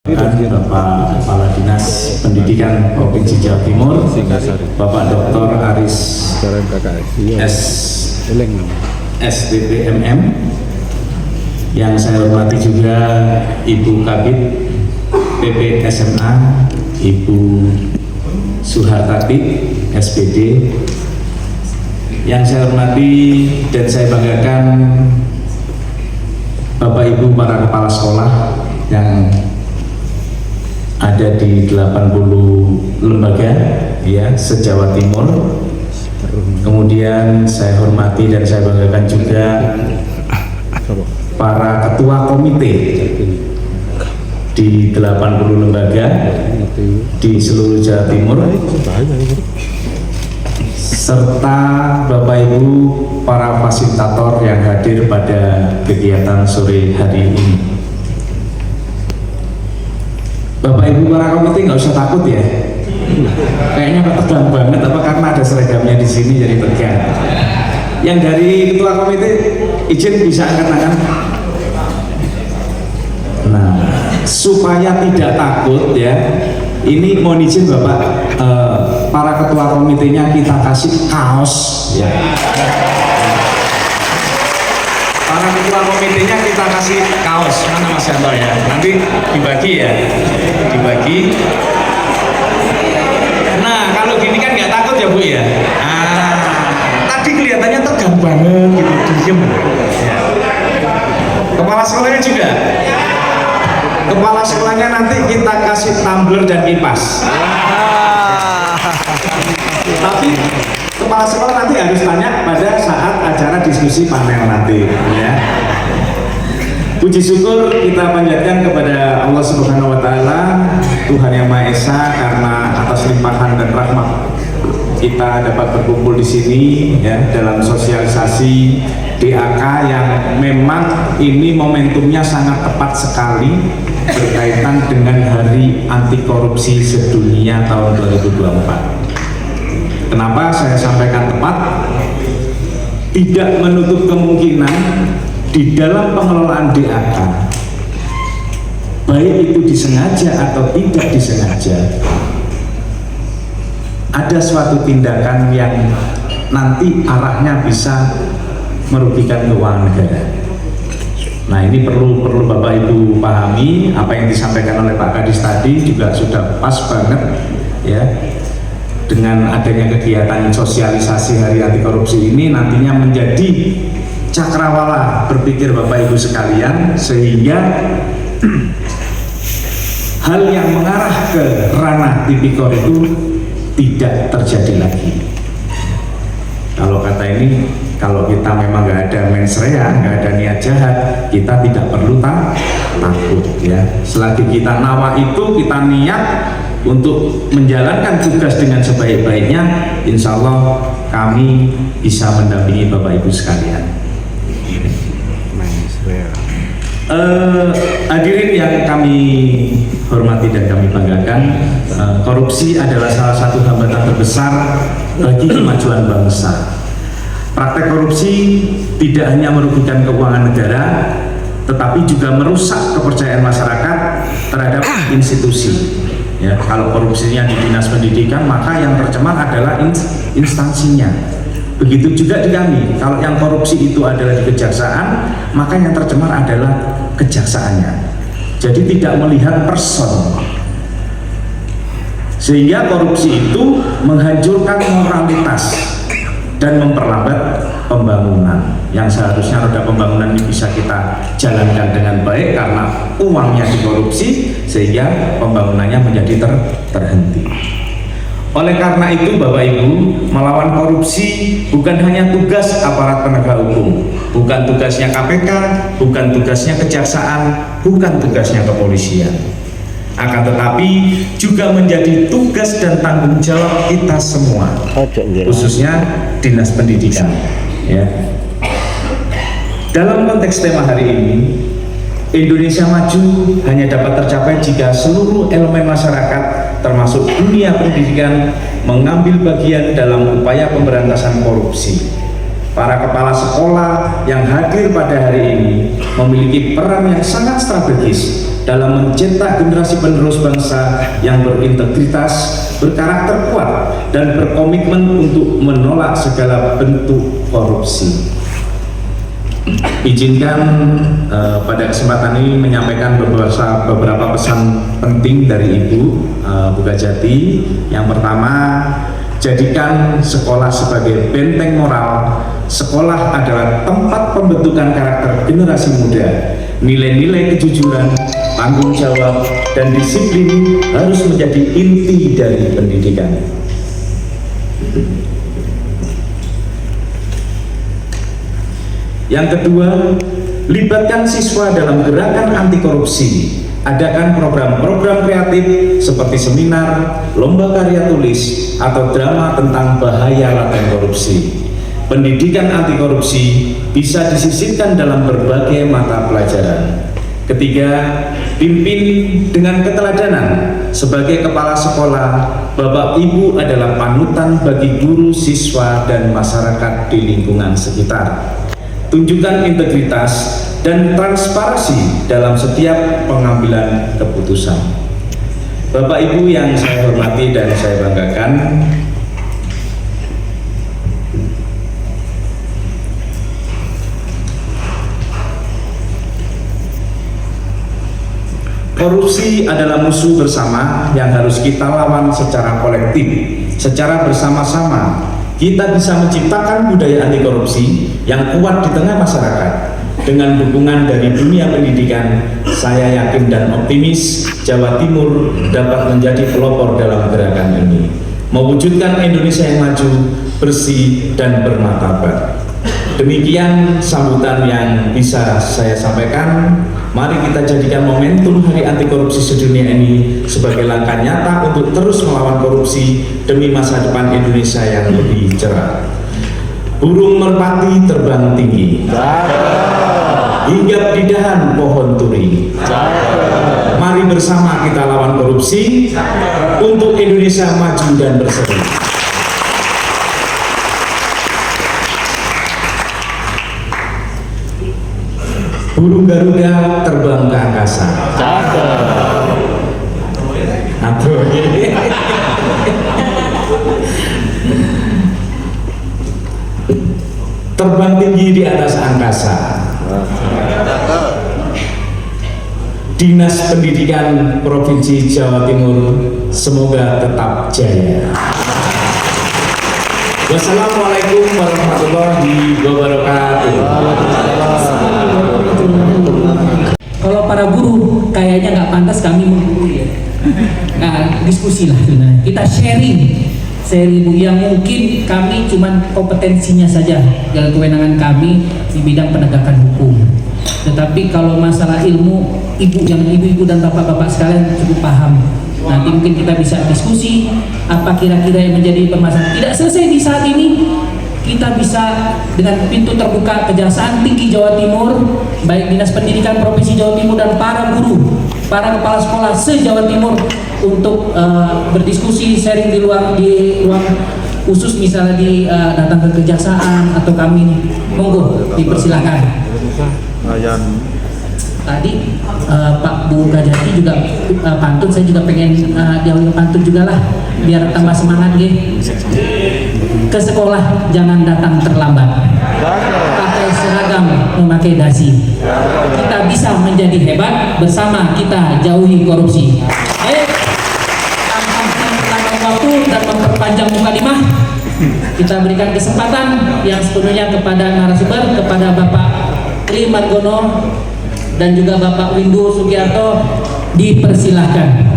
Bapak Kepala Dinas Pendidikan Provinsi Jawa Timur, Bapak Dr. Aris SPPMM, yang saya hormati juga Ibu Kabid PP SMA, Ibu Suhartati SPD, yang saya hormati dan saya banggakan Bapak Ibu para kepala sekolah yang ada di 80 lembaga ya se-Jawa Timur. Kemudian saya hormati dan saya banggakan juga para ketua komite di 80 lembaga di seluruh Jawa Timur, serta Bapak Ibu para fasilitator yang hadir pada kegiatan sore hari ini. Bapak Ibu para komite nggak usah takut ya. Kayaknya tegang banget, apa karena ada seragamnya di sini jadi tegang. Yang dari ketua komite izin bisa angkat tangan. Nah, supaya tidak takut ya, ini mohon izin Bapak, para ketua komitenya kita kasih kaos ya. Para ketua komitenya kita kasih kaos, mana Mas Yanto ya, nanti dibagi ya, dibagi. Nah kalau gini kan nggak takut ya Bu ya. Tadi kelihatannya tegang banget gitu, diem ya. Kepala sekolahnya juga, kepala sekolahnya nanti kita kasih tumbler dan kipas. Tapi kepala sekolah nanti harus tanya pada saat acara diskusi panel nanti ya. Puji syukur kita panjatkan kepada Allah Subhanahu wa Ta'ala, Tuhan Yang Maha Esa, karena atas limpahan dan rahmat kita dapat berkumpul di sini ya dalam sosialisasi DAK yang memang ini momentumnya sangat tepat sekali berkaitan dengan Hari Anti Korupsi Sedunia tahun 2024. Kenapa saya sampaikan tepat? Tidak menutup kemungkinan di dalam pengelolaan DAK, baik itu disengaja atau tidak disengaja, ada suatu tindakan yang nanti arahnya bisa merugikan keuangan negara. Nah ini perlu Bapak Ibu pahami. Apa yang disampaikan oleh Pak Kadis tadi juga sudah pas banget ya. Dengan adanya kegiatan sosialisasi Hari Anti Korupsi ini nantinya menjadi cakrawala berpikir Bapak Ibu sekalian, sehingga hal yang mengarah ke ranah tipikor itu tidak terjadi lagi. Kalau kata ini, kalau kita memang nggak ada mens rea, nggak ada niat jahat, kita tidak perlu takut ya. Selagi kita nawa itu, kita niat untuk menjalankan tugas dengan sebaik-baiknya, insya Allah kami bisa mendampingi Bapak Ibu sekalian. Hadirin yang kami hormati dan kami banggakan, korupsi adalah salah satu hambatan terbesar bagi kemajuan bangsa. Praktek korupsi tidak hanya merugikan keuangan negara, tetapi juga merusak kepercayaan masyarakat terhadap institusi. Ya, kalau korupsinya di dinas pendidikan, maka yang tercemar adalah instansinya. Begitu juga di kami, kalau yang korupsi itu adalah di kejaksaan, maka yang tercemar adalah kejaksaannya. Jadi tidak melihat person, sehingga korupsi itu menghancurkan moralitas dan memperlambat pembangunan yang seharusnya roda pembangunan ini bisa kita jalankan dengan baik, karena uangnya dikorupsi sehingga pembangunannya menjadi terhenti. Oleh karena itu Bapak Ibu, melawan korupsi bukan hanya tugas aparat penegak hukum, bukan tugasnya KPK, bukan tugasnya kejaksaan, bukan tugasnya kepolisian, akan tetapi juga menjadi tugas dan tanggung jawab kita semua, khususnya dinas pendidikan ya. Dalam konteks tema hari ini, Indonesia maju hanya dapat tercapai jika seluruh elemen masyarakat termasuk dunia pendidikan mengambil bagian dalam upaya pemberantasan korupsi. Para kepala sekolah yang hadir pada hari ini memiliki peran yang sangat strategis dalam mencetak generasi penerus bangsa yang berintegritas, berkarakter kuat, dan berkomitmen untuk menolak segala bentuk korupsi. Izinkan pada kesempatan ini menyampaikan beberapa pesan penting dari Ibu Bukajati. Yang pertama, jadikan sekolah sebagai benteng moral. Sekolah adalah tempat pembentukan karakter generasi muda. Nilai-nilai kejujuran, tanggung jawab, dan disiplin harus menjadi inti dari pendidikan. Yang kedua, libatkan siswa dalam gerakan anti korupsi. Adakan program-program kreatif seperti seminar, lomba karya tulis, atau drama tentang bahaya laten korupsi. Pendidikan anti korupsi bisa disisipkan dalam berbagai mata pelajaran. Ketiga, pimpin dengan keteladanan. Sebagai kepala sekolah, Bapak Ibu adalah panutan bagi guru, siswa, dan masyarakat di lingkungan sekitar. Tunjukkan integritas dan transparansi dalam setiap pengambilan keputusan. Bapak Ibu yang saya hormati dan saya banggakan, korupsi adalah musuh bersama yang harus kita lawan secara kolektif, secara bersama-sama. Kita bisa menciptakan budaya anti korupsi yang kuat di tengah masyarakat. Dengan dukungan dari dunia pendidikan, saya yakin dan optimis Jawa Timur dapat menjadi pelopor dalam gerakan ini, mewujudkan Indonesia yang maju, bersih, dan bermartabat. Demikian sambutan yang bisa saya sampaikan. Mari kita jadikan momentum Hari Anti Korupsi Sedunia ini sebagai langkah nyata untuk terus melawan korupsi demi masa depan Indonesia yang lebih cerah. Burung merpati terbang tinggi, hinggap di dahan pohon turi. Mari bersama kita lawan korupsi untuk Indonesia maju dan berseri. Burung Garuda terbang ke angkasa. Terbang tinggi di atas angkasa. Dinas Pendidikan Provinsi Jawa Timur semoga tetap jaya. Wassalamualaikum warahmatullahi wabarakatuh. Kalau para guru kayaknya nggak pantas kami mengguru ya. Nah, diskusi lah sebenarnya. Kita sharing Bu, yang mungkin kami cuman kompetensinya saja dalam kewenangan kami di bidang penegakan hukum. Tetapi kalau masalah ilmu, ibu-ibu dan bapak-bapak sekalian cukup paham. Nanti mungkin kita bisa diskusi apa kira-kira yang menjadi permasalahan. Tidak selesai di saat ini. Kita bisa dengan pintu terbuka Kejaksaan Tinggi Jawa Timur, baik Dinas Pendidikan Provinsi Jawa Timur dan para guru, para kepala sekolah se-Jawa Timur untuk berdiskusi, sharing di ruang khusus, misalnya datang ke kejaksaan atau kami, monggo dipersilakan. Tadi Pak Bu Kajati juga pantun, saya juga pengen diawali pantun juga lah, biar tambah semangat gitu. Ke sekolah jangan datang terlambat, pakai seragam, memakai dasi. Kita bisa menjadi hebat bersama, kita jauhi korupsi. Ayo, tanpa mengurangi waktu dan memperpanjang mukadimah, kita berikan kesempatan yang sepenuhnya kepada narasumber, kepada Bapak Tri Margono dan juga Bapak Windu Sugiarto, dipersilahkan.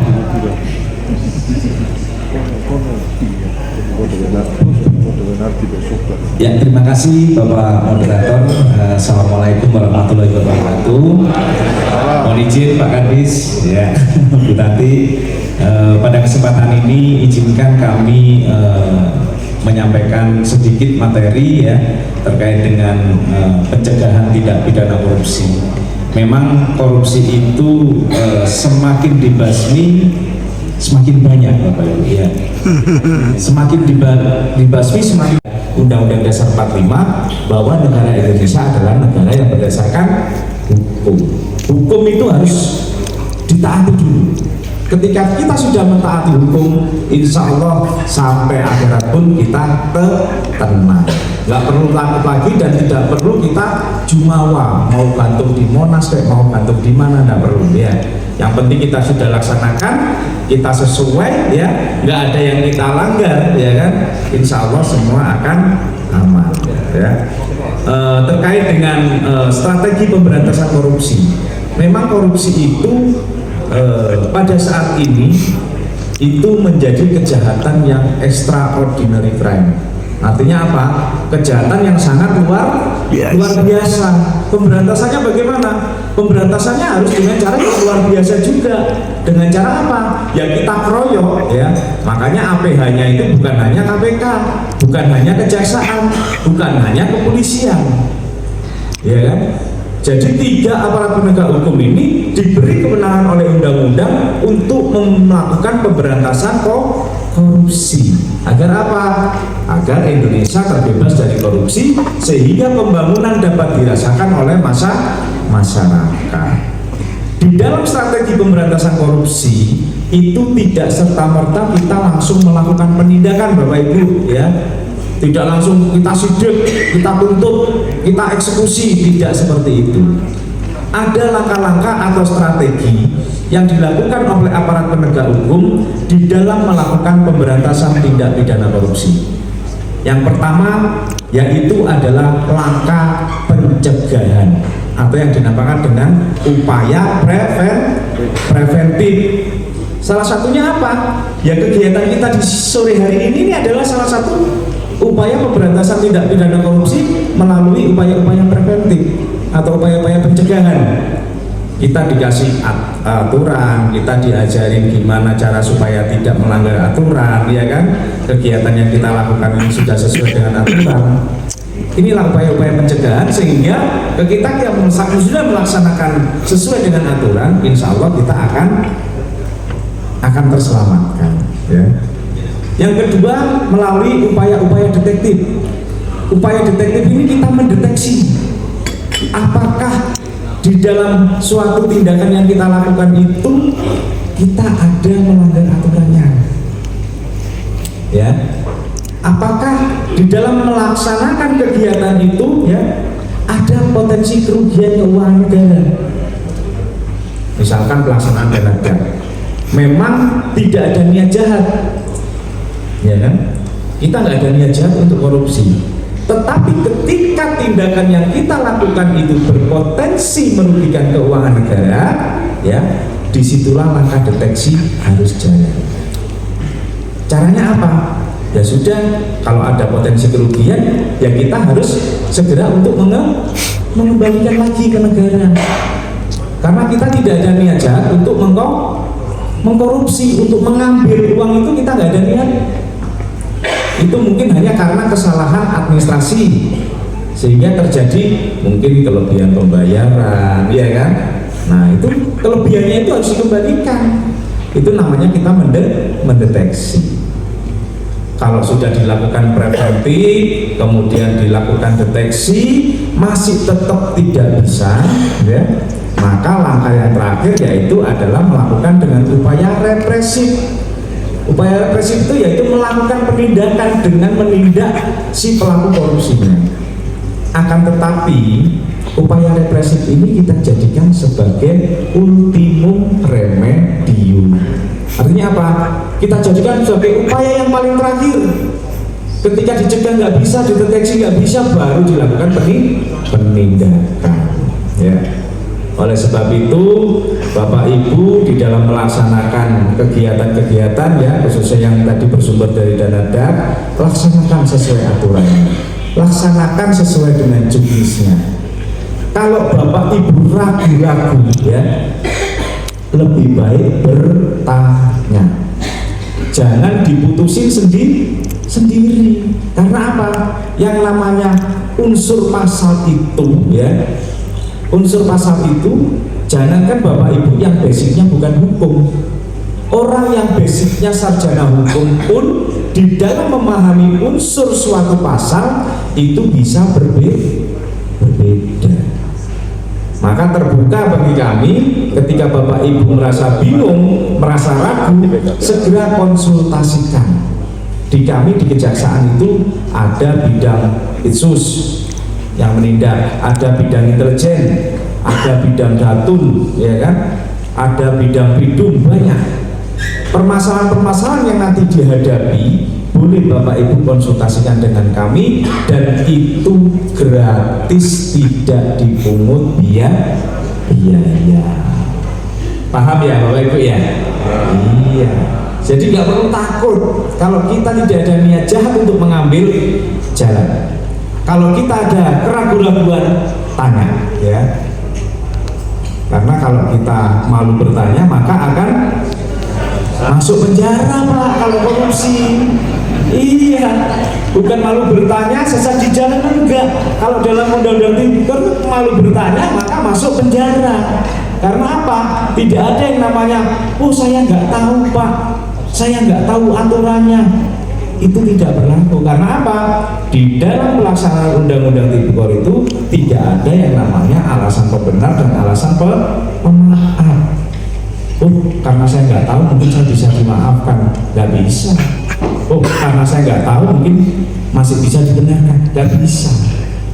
Ya, terima kasih Bapak Moderator. Assalamualaikum warahmatullahi wabarakatuh. Mohon izin Pak Kadis, ya, Bu Tati. Pada kesempatan ini izinkan kami menyampaikan sedikit materi ya terkait dengan pencegahan tindak pidana korupsi. Memang korupsi itu semakin dibasmi semakin banyak Bapak Ibu ya. Semakin dibasmi semakin. Undang-Undang Dasar 45 bahwa negara Indonesia adalah negara yang berdasarkan hukum. Hukum itu harus Ketika kita sudah mentaati hukum, insya Allah sampai akhirat pun kita tenang, nggak perlu takut lagi dan tidak perlu kita jumawa mau gantung di Monas kayak mau gantung di mana, nggak perlu ya. Yang penting kita sudah laksanakan, kita sesuai ya, nggak ada yang kita langgar ya kan, insya Allah semua akan aman ya. Terkait dengan strategi pemberantasan korupsi, memang korupsi itu pada saat ini itu menjadi kejahatan yang extraordinary crime. Artinya apa? Kejahatan yang sangat luar biasa. Pemberantasannya bagaimana? Pemberantasannya harus dengan cara yang luar biasa juga. Dengan cara apa? Ya kita keroyok ya. Makanya APH-nya itu bukan hanya KPK, bukan hanya kejaksaan, bukan hanya kepolisian. Ya kan? Jadi 3 aparat penegak hukum ini diberi kewenangan oleh undang-undang untuk melakukan pemberantasan korupsi. Agar apa? Agar Indonesia terbebas dari korupsi sehingga pembangunan dapat dirasakan oleh masyarakat. Di dalam strategi pemberantasan korupsi itu tidak serta-merta kita langsung melakukan penindakan Bapak Ibu ya. Tidak langsung kita sidik, kita tuntut, kita eksekusi, tidak seperti itu. Ada langkah-langkah atau strategi yang dilakukan oleh aparat penegak hukum di dalam melakukan pemberantasan tindak pidana korupsi. Yang pertama yaitu adalah langkah pencegahan atau yang dinamakan dengan upaya preventif. Salah satunya apa? Ya kegiatan kita di sore hari ini adalah salah satu upaya pemberantasan tindak pidana korupsi melalui upaya-upaya preventif atau upaya-upaya pencegahan. Kita dikasih aturan, kita diajarin gimana cara supaya tidak melanggar aturan, ya kan? Kegiatan yang kita lakukan ini sudah sesuai dengan aturan. Inilah upaya-upaya pencegahan sehingga ketika yang sudah melaksanakan sesuai dengan aturan, insya Allah kita akan terselamatkan. Ya. Yang kedua melalui upaya-upaya detektif. Upaya detektif ini kita mendeteksi apakah di dalam suatu tindakan yang kita lakukan itu kita ada melanggar aturannya. Ya. Apakah di dalam melaksanakan kegiatan itu ya ada potensi kerugian keuangan negara. Misalkan pelaksanaan dana darurat. Memang tidak ada niat jahat. Ya kan? Kita nggak ada niat jahat untuk korupsi. Tetapi ketika tindakan yang kita lakukan itu berpotensi merugikan keuangan negara, ya, disitulah langkah deteksi harus jalan. Caranya apa? Ya sudah, kalau ada potensi kerugian, ya kita harus segera untuk mengembalikan lagi ke negara. Karena kita tidak ada niat jahat untuk mengkorupsi, untuk mengambil uang itu kita nggak ada niat. Itu mungkin hanya karena kesalahan administrasi sehingga terjadi mungkin kelebihan pembayaran, ya kan? Nah itu kelebihannya itu harus dikembalikan. Itu namanya kita mendeteksi. Kalau sudah dilakukan preventif, kemudian dilakukan deteksi, masih tetap tidak bisa, ya, maka langkah yang terakhir yaitu adalah melakukan dengan upaya represif. Upaya represif itu yaitu melakukan penindakan dengan menindak si pelaku korupsinya. Akan tetapi upaya represif ini kita jadikan sebagai ultimum remedium. Artinya apa? Kita jadikan sebagai upaya yang paling terakhir. Ketika dicegah nggak bisa, dideteksi nggak bisa, baru dilakukan penindakan. Ya. Oleh sebab itu, Bapak Ibu di dalam melaksanakan kegiatan-kegiatan ya, khususnya yang tadi bersumber dari dana darurat, laksanakan sesuai aturannya, laksanakan sesuai dengan juknisnya. Kalau Bapak Ibu ragu-ragu ya, lebih baik bertanya. Jangan diputusin sendiri. Karena apa? Yang namanya unsur pasal itu ya. Unsur pasal itu jangankan Bapak Ibu yang basicnya bukan hukum, orang yang basicnya sarjana hukum pun di dalam memahami unsur suatu pasal itu bisa berbeda. Maka terbuka bagi kami ketika Bapak Ibu merasa bingung, merasa ragu, segera konsultasikan. Di kami di kejaksaan itu ada bidang itsus yang menindak, ada bidang intelijen, ada bidang datun, ya kan, ada bidang bidung, banyak. Permasalahan-permasalahan yang nanti dihadapi boleh Bapak Ibu konsultasikan dengan kami, dan itu gratis, tidak dipungut biaya. Paham ya Bapak Ibu ya? Iya. Jadi nggak perlu takut kalau kita tidak ada niat jahat untuk mengambil jalan. Kalau kita ada keraguan-raguan, tanya ya. Karena kalau kita malu bertanya maka akan masuk penjara Pak kalau korupsi. Iya, bukan malu bertanya sesat di jalan, enggak. Kalau dalam undang-undang tipikor malu bertanya maka masuk penjara. Karena apa? Tidak ada yang namanya, oh saya nggak tahu Pak, saya nggak tahu aturannya. Itu tidak berlaku. Karena apa? Di dalam pelaksanaan undang-undang tipikor itu tidak ada yang namanya alasan pembenar dan alasan pemaaf. Oh, karena saya nggak tahu mungkin saya bisa dimaafkan, nggak bisa. Oh, karena saya nggak tahu mungkin masih bisa dibenarkan, nggak bisa.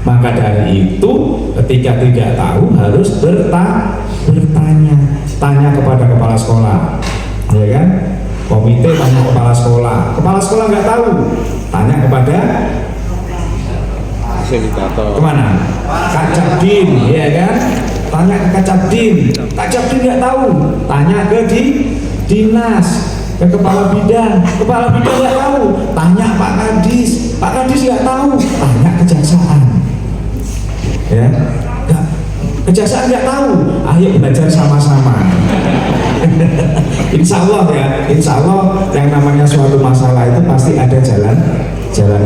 Maka dari itu ketika tidak tahu harus bertanya, tanya kepada kepala sekolah, ya kan? Komite tanya kepala sekolah nggak tahu, tanya kepada fasilitator. Kemana? Kak Cabdin, ya kan? Tanya ke Kak Cabdin nggak tahu, tanya ke dinas, ke kepala bidang nggak tahu, tanya Pak Kadis nggak tahu, tanya kejaksaan, ya, kejaksaan nggak tahu, ayo belajar sama-sama. Insya Allah ya, insya Allah yang namanya suatu masalah itu pasti ada jalan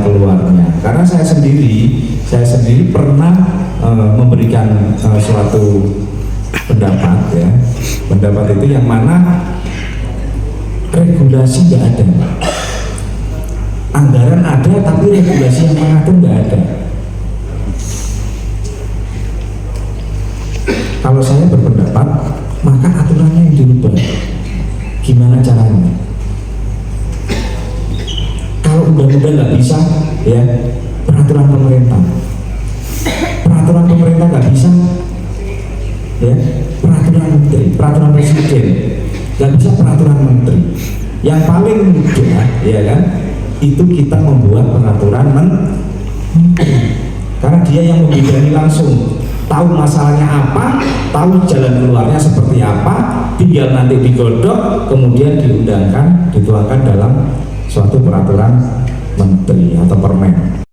keluarnya. Karena saya sendiri pernah memberikan suatu pendapat ya, pendapat itu yang mana regulasi nggak ada, anggaran ada tapi regulasi yang mengatur nggak ada. Kalau saya berpendapat maka aturannya yang dirubah. Gimana caranya? Kalau undang-undang nggak bisa, ya peraturan pemerintah nggak bisa, ya peraturan menteri, peraturan presiden nggak bisa, peraturan menteri. Yang paling mudah, ya kan, itu kita membuat peraturan menteri, karena dia yang membidangi langsung, tahu masalahnya apa, tahu jalan keluarnya seperti apa, tinggal nanti digodok, kemudian diundangkan, dituangkan dalam suatu peraturan menteri atau permen.